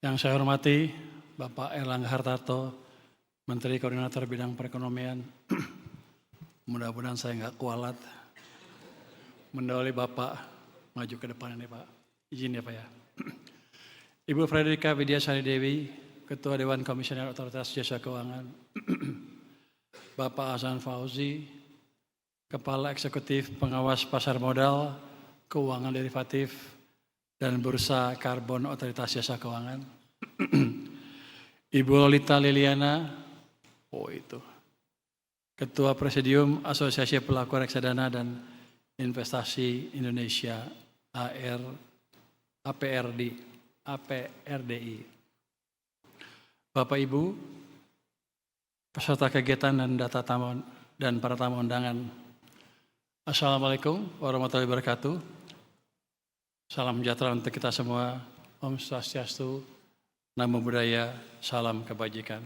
Yang saya hormati Bapak Erlangga Hartarto, Menteri Koordinator Bidang Perekonomian. Mudah-mudahan saya nggak kualat mendahului Bapak maju ke depan ini Pak. Izin ya Pak ya. Ibu Fredrika Widyasari Dewi, Ketua Dewan Komisioner Otoritas Jasa Keuangan. Bapak Hasan Fauzi, Kepala Eksekutif Pengawas Pasar Modal, Keuangan Derivatif, dan Bursa Karbon Otoritas Jasa Keuangan. Ibu Lolita Liliana, Ketua Presidium Asosiasi Pelaku Reksadana dan Investasi Indonesia APRDI. Bapak Ibu, peserta kegiatan dan para tamu undangan. Assalamualaikum warahmatullahi wabarakatuh. Salam sejahtera untuk kita semua. Om Swastiastu, Namo Buddhaya, salam kebajikan.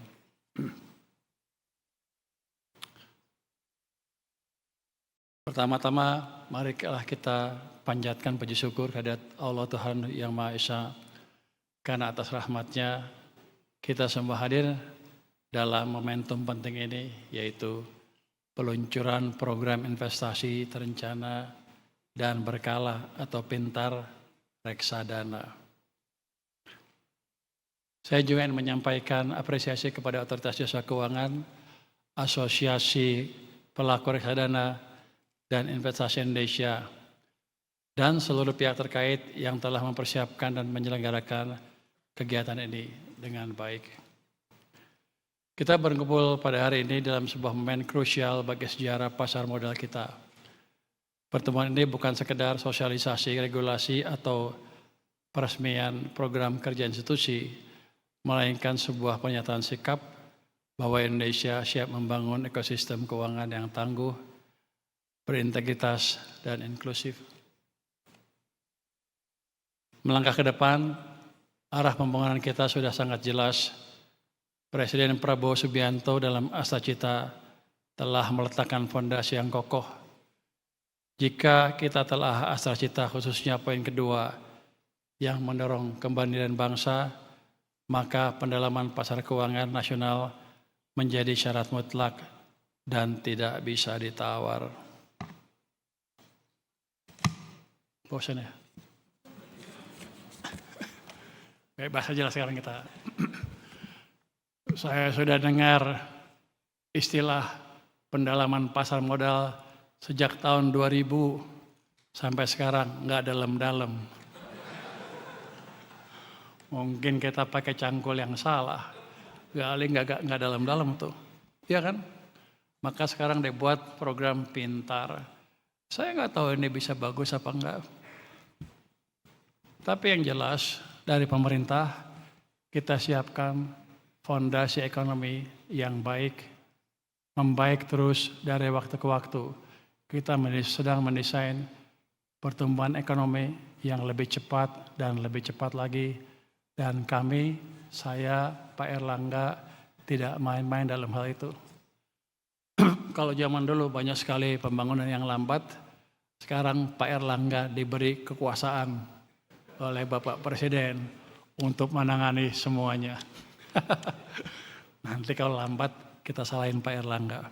Pertama-tama, marilah kita panjatkan puji syukur kehadirat Allah Tuhan Yang Maha Esa, karena atas rahmat-Nya kita semua hadir dalam momentum penting ini, yaitu peluncuran program investasi terencana dan berkala atau pintar reksadana. Saya juga ingin menyampaikan apresiasi kepada Otoritas Jasa Keuangan, Asosiasi Pelaku Reksadana dan Investasi Indonesia, dan seluruh pihak terkait yang telah mempersiapkan dan menyelenggarakan kegiatan ini dengan baik. Kita berkumpul pada hari ini dalam sebuah momen krusial bagi sejarah pasar modal kita. Pertemuan ini bukan sekedar sosialisasi, regulasi, atau peresmian program kerja institusi, melainkan sebuah pernyataan sikap bahwa Indonesia siap membangun ekosistem keuangan yang tangguh, berintegritas, dan inklusif. Melangkah ke depan, arah pembangunan kita sudah sangat jelas. Presiden Prabowo Subianto dalam Astacita telah meletakkan fondasi yang kokoh. Jika kita telah Astacita, khususnya poin kedua yang mendorong kemandirian bangsa, maka pendalaman pasar keuangan nasional menjadi syarat mutlak dan tidak bisa ditawar. Bosan ya? Baik, bahasa jelas sekarang kita. Saya sudah dengar istilah pendalaman pasar modal sejak tahun 2000 sampai sekarang nggak dalam-dalam. Mungkin kita pakai cangkul yang salah, nggak dalam-dalam tuh, ya kan? Maka sekarang dibuat program pintar. Saya nggak tahu ini bisa bagus apa enggak. Tapi yang jelas dari pemerintah kita siapkan fondasi ekonomi yang baik, membaik terus dari waktu ke waktu. Kita sedang mendesain pertumbuhan ekonomi yang lebih cepat dan lebih cepat lagi. Dan kami, saya, Pak Erlangga, tidak main-main dalam hal itu. Kalau zaman dulu banyak sekali pembangunan yang lambat, sekarang Pak Erlangga diberi kekuasaan oleh Bapak Presiden untuk menangani semuanya. Nanti kalau lambat kita salahin Pak Erlangga.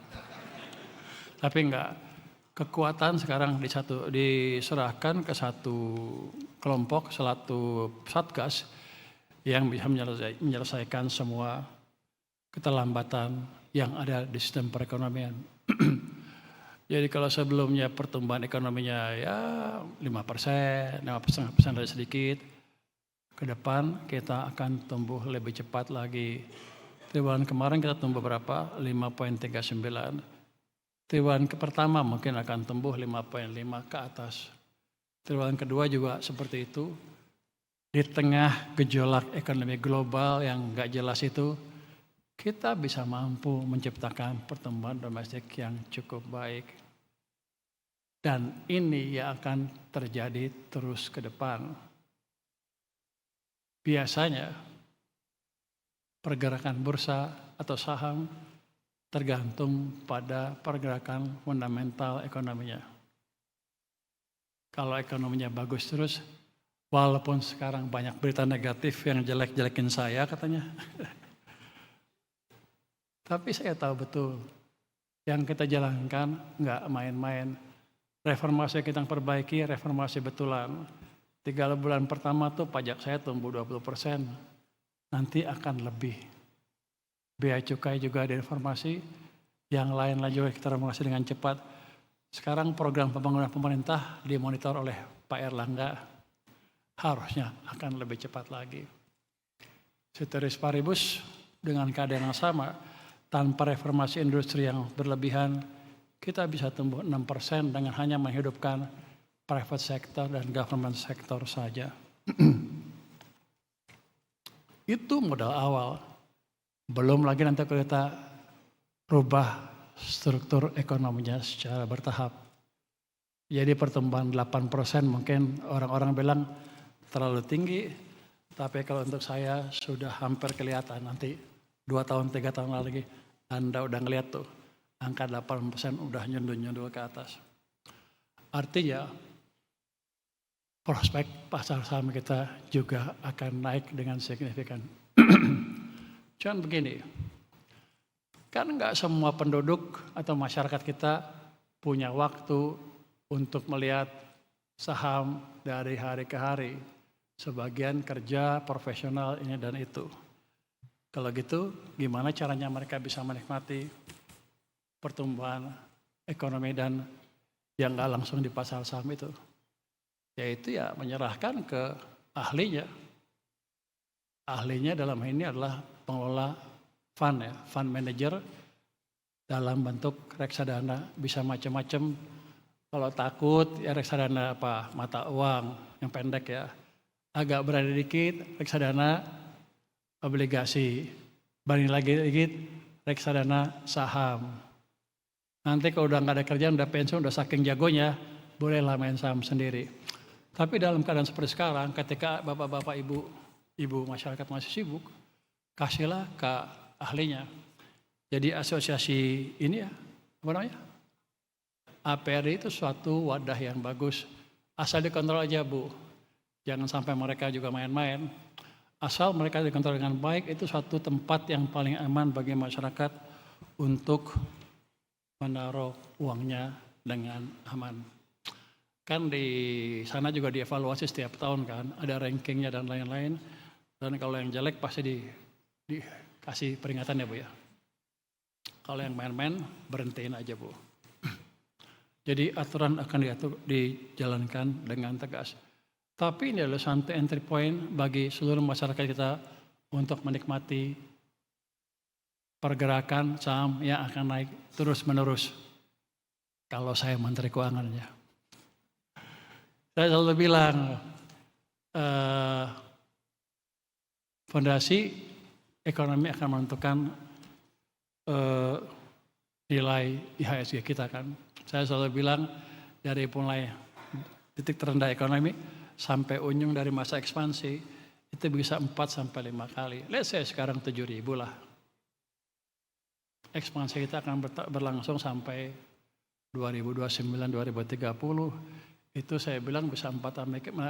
Tapi enggak, kekuatan sekarang diserahkan ke satu kelompok, satu satgas yang bisa menyelesaikan semua keterlambatan yang ada di sistem perekonomian. Jadi kalau sebelumnya pertumbuhan ekonominya ya 5%, 5,5% dari sedikit, ke depan kita akan tumbuh lebih cepat lagi. Triwulan kemarin kita tumbuh berapa? 5,39. Triwulan pertama mungkin akan tumbuh 5,5 ke atas. Triwulan kedua juga seperti itu. Di tengah gejolak ekonomi global yang nggak jelas itu, kita bisa mampu menciptakan pertumbuhan domestik yang cukup baik. Dan ini yang akan terjadi terus ke depan. Biasanya pergerakan bursa atau saham tergantung pada pergerakan fundamental ekonominya. Kalau ekonominya bagus terus, Walaupun sekarang banyak berita negatif yang jelek-jelekin saya katanya. Tapi saya tahu betul yang kita jalankan nggak main-main. Reformasi kita perbaiki, reformasi betulan. 3 bulan pertama tuh pajak saya tumbuh 20%. Nanti akan lebih. Biaya cukai juga direformasi. Yang lain juga kita reformasi dengan cepat. Sekarang program pembangunan pemerintah dimonitor oleh Pak Erlangga. Harusnya akan lebih cepat lagi. Ceteris paribus dengan keadaan yang sama, tanpa reformasi industri yang berlebihan, kita bisa tumbuh 6% dengan hanya menghidupkan private sector dan government sector saja. Itu modal awal. Belum lagi nanti kita rubah struktur ekonominya secara bertahap. Jadi pertumbuhan 8% mungkin orang-orang bilang terlalu tinggi, tapi kalau untuk saya sudah hampir kelihatan nanti 2 tahun, 3 tahun lagi Anda udah ngeliat tuh angka 8% udah nyundul-nyundul ke atas. Artinya prospek pasar saham kita juga akan naik dengan signifikan. Cuman begini, kan nggak semua penduduk atau masyarakat kita punya waktu untuk melihat saham dari hari ke hari. Sebagian kerja profesional ini dan itu. Kalau gitu, gimana caranya mereka bisa menikmati pertumbuhan ekonomi dan yang nggak langsung di pasar saham itu? Yaitu ya menyerahkan ke ahlinya. Ahlinya dalam ini adalah pengelola fund ya, fund manager dalam bentuk reksadana bisa macam-macam. Kalau takut ya reksadana apa mata uang yang pendek ya. Agak berani dikit reksadana obligasi, berani lagi dikit reksadana saham. Nanti kalau udah nggak ada kerjaan, udah pensiun, udah saking jagonya, bolehlah main saham sendiri. Tapi dalam keadaan seperti sekarang, ketika bapak-bapak, ibu masyarakat masih sibuk, kasihlah ke ahlinya. Jadi asosiasi ini ya, apa namanya? APRD itu suatu wadah yang bagus. Asal dikontrol aja Bu. Jangan sampai mereka juga main-main. Asal mereka dikontrol dengan baik, itu suatu tempat yang paling aman bagi masyarakat untuk menaruh uangnya dengan aman. Kan di sana juga dievaluasi setiap tahun kan, ada rankingnya dan lain-lain. Dan kalau yang jelek pasti dikasih peringatan ya Bu ya. Kalau yang main-main berhentiin aja Bu. Jadi aturan akan dijalankan dengan tegas. Tapi ini adalah satu entry point bagi seluruh masyarakat kita untuk menikmati pergerakan saham yang akan naik terus menerus. Kalau saya Menteri Keuangannya. Saya selalu bilang, fondasi ekonomi akan menentukan nilai IHSG kita kan. Saya selalu bilang dari mulai titik terendah ekonomi sampai ujung dari masa ekspansi itu bisa 4-5 kali. Let's say sekarang 7.000 lah. Ekspansi kita akan berlangsung sampai 2029-2030. Itu saya bilang bisa 4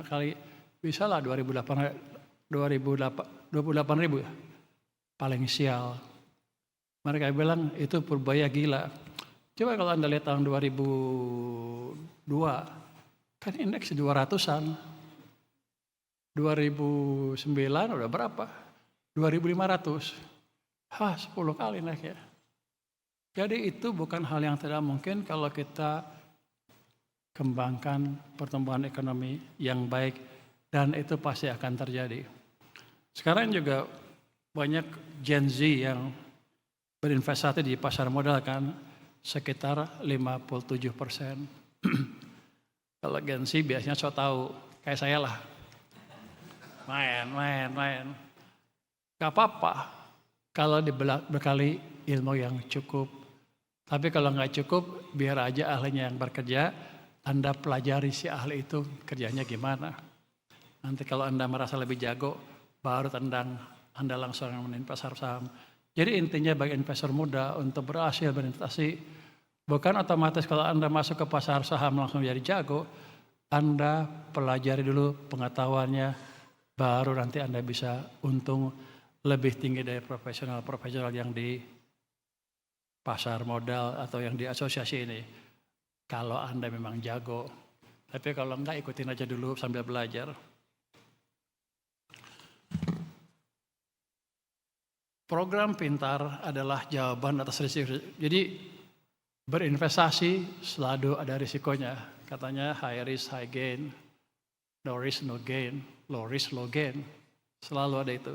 kali. Bisa lah 28.000 ya. Paling sial. Mereka bilang itu purbaya gila. Coba kalau Anda lihat tahun 2002, kan indeks 200-an. 2009 udah berapa? 2.500. 10 kali naik ya. Jadi itu bukan hal yang tidak mungkin kalau kita kembangkan pertumbuhan ekonomi yang baik dan itu pasti akan terjadi. Sekarang juga banyak Gen Z yang berinvestasi di pasar modal kan sekitar 57%. Kalau Gen Z biasanya so tahu kayak saya lah. Main. Gak apa-apa kalau dibekali ilmu yang cukup. Tapi kalau nggak cukup, biar aja ahlinya yang bekerja. Anda pelajari si ahli itu kerjanya gimana. Nanti kalau Anda merasa lebih jago, baru Anda langsung menin pasar saham. Jadi intinya bagi investor muda untuk berhasil berinvestasi, bukan otomatis kalau Anda masuk ke pasar saham langsung jadi jago. Anda pelajari dulu pengetahuannya, baru nanti Anda bisa untung lebih tinggi dari profesional-profesional yang di pasar modal atau yang di asosiasi ini. Kalau Anda memang jago. Tapi kalau enggak, ikutin aja dulu sambil belajar. Program pintar adalah jawaban atas risiko. Jadi berinvestasi selalu ada risikonya. Katanya high risk, high gain. No risk, no gain. Low risk, low gain. Selalu ada itu.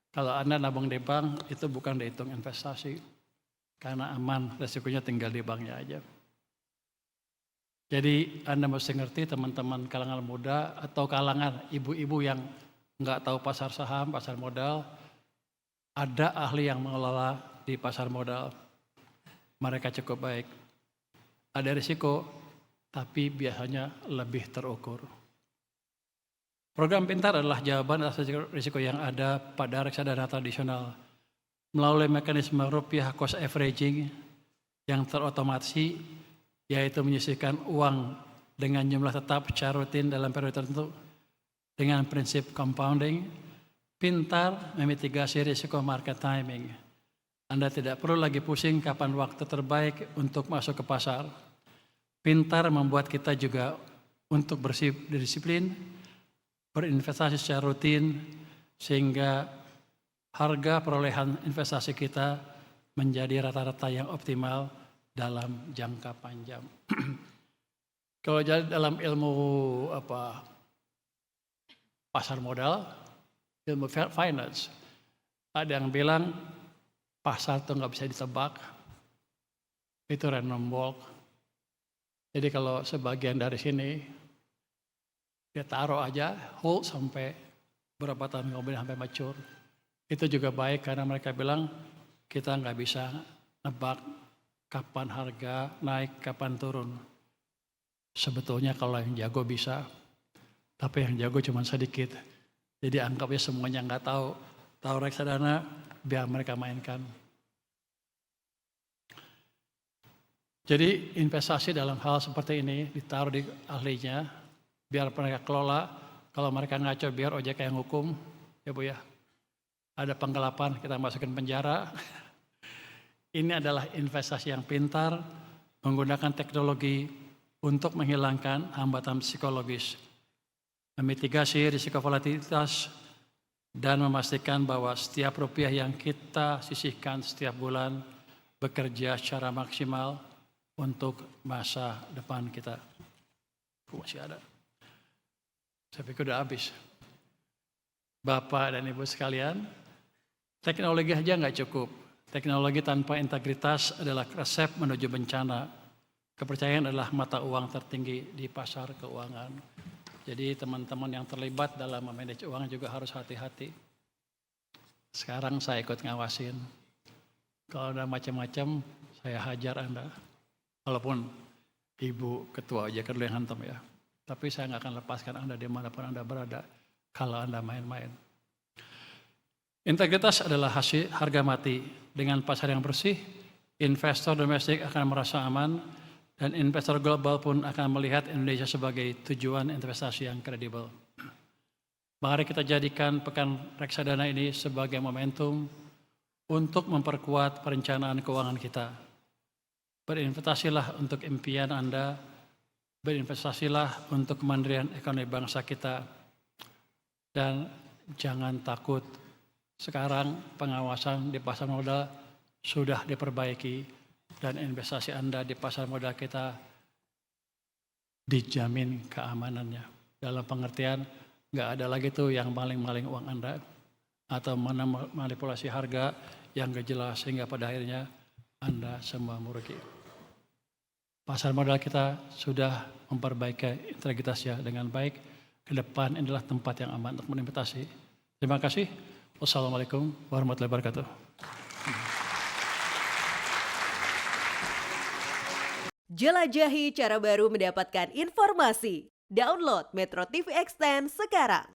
Kalau Anda nabung di bank, itu bukan dihitung investasi. Karena aman, risikonya tinggal di banknya aja. Jadi Anda mesti ngerti teman-teman kalangan muda atau kalangan ibu-ibu yang nggak tahu pasar saham, pasar modal, ada ahli yang mengelola di pasar modal. Mereka cukup baik. Ada risiko, tapi biasanya lebih terukur. Program pintar adalah jawaban atas risiko yang ada pada reksadana tradisional melalui mekanisme rupiah cost averaging yang terotomasi, yaitu menyisihkan uang dengan jumlah tetap secara rutin dalam periode tertentu dengan prinsip compounding. Pintar memitigasi risiko market timing. Anda tidak perlu lagi pusing kapan waktu terbaik untuk masuk ke pasar. Pintar membuat kita juga untuk berdisiplin, berinvestasi secara rutin, sehingga harga perolehan investasi kita menjadi rata-rata yang optimal dalam jangka panjang. Kalau dalam ilmu pasar modal, ilmu finance, ada yang bilang pasar itu nggak bisa ditebak, itu random walk. Jadi kalau sebagian dari sini dia taruh aja, hold sampai berapa tahun kemudian sampai mature. Itu juga baik karena mereka bilang kita nggak bisa nebak kapan harga naik, kapan turun. Sebetulnya kalau yang jago bisa, tapi yang jago cuma sedikit. Jadi anggapnya semuanya nggak tahu. Tahu reksadana, biar mereka mainkan. Jadi investasi dalam hal seperti ini ditaruh di ahlinya, biar mereka kelola. Kalau mereka ngaco, biar OJK yang hukum, ya Bu ya. Ada penggelapan, kita masukin penjara. Ini adalah investasi yang pintar, menggunakan teknologi untuk menghilangkan hambatan psikologis, memitigasi risiko volatilitas, dan memastikan bahwa setiap rupiah yang kita sisihkan setiap bulan bekerja secara maksimal untuk masa depan kita. Masih ada. Saya pikir udah habis. Bapak dan Ibu sekalian, teknologi aja nggak cukup. Teknologi tanpa integritas adalah resep menuju bencana. Kepercayaan adalah mata uang tertinggi di pasar keuangan. Jadi teman-teman yang terlibat dalam memanage uang juga harus hati-hati. Sekarang saya ikut ngawasin. Kalau ada macam-macam, saya hajar Anda. Walaupun Ibu Ketua OJK dulu yang hantam ya. Tapi saya nggak akan lepaskan Anda dimanapun Anda berada kalau Anda main-main. Integritas adalah hasil harga mati. Dengan pasar yang bersih, investor domestik akan merasa aman, dan investor global pun akan melihat Indonesia sebagai tujuan investasi yang kredibel. Mari kita jadikan pekan reksadana ini sebagai momentum untuk memperkuat perencanaan keuangan kita. Berinvestasilah untuk impian Anda, berinvestasilah untuk kemandirian ekonomi bangsa kita, dan jangan takut. Sekarang pengawasan di pasar modal sudah diperbaiki, dan investasi Anda di pasar modal kita dijamin keamanannya. Dalam pengertian, nggak ada lagi tuh yang maling-maling uang Anda atau manipulasi harga yang nggak jelas sehingga pada akhirnya Anda semua merugi. Pasar modal kita sudah memperbaiki integritasnya dengan baik. Ke depan inilah tempat yang aman untuk berinvestasi. Terima kasih. Wassalamualaikum warahmatullahi wabarakatuh. Jelajahi cara baru mendapatkan informasi. Download Metro TV Extend sekarang.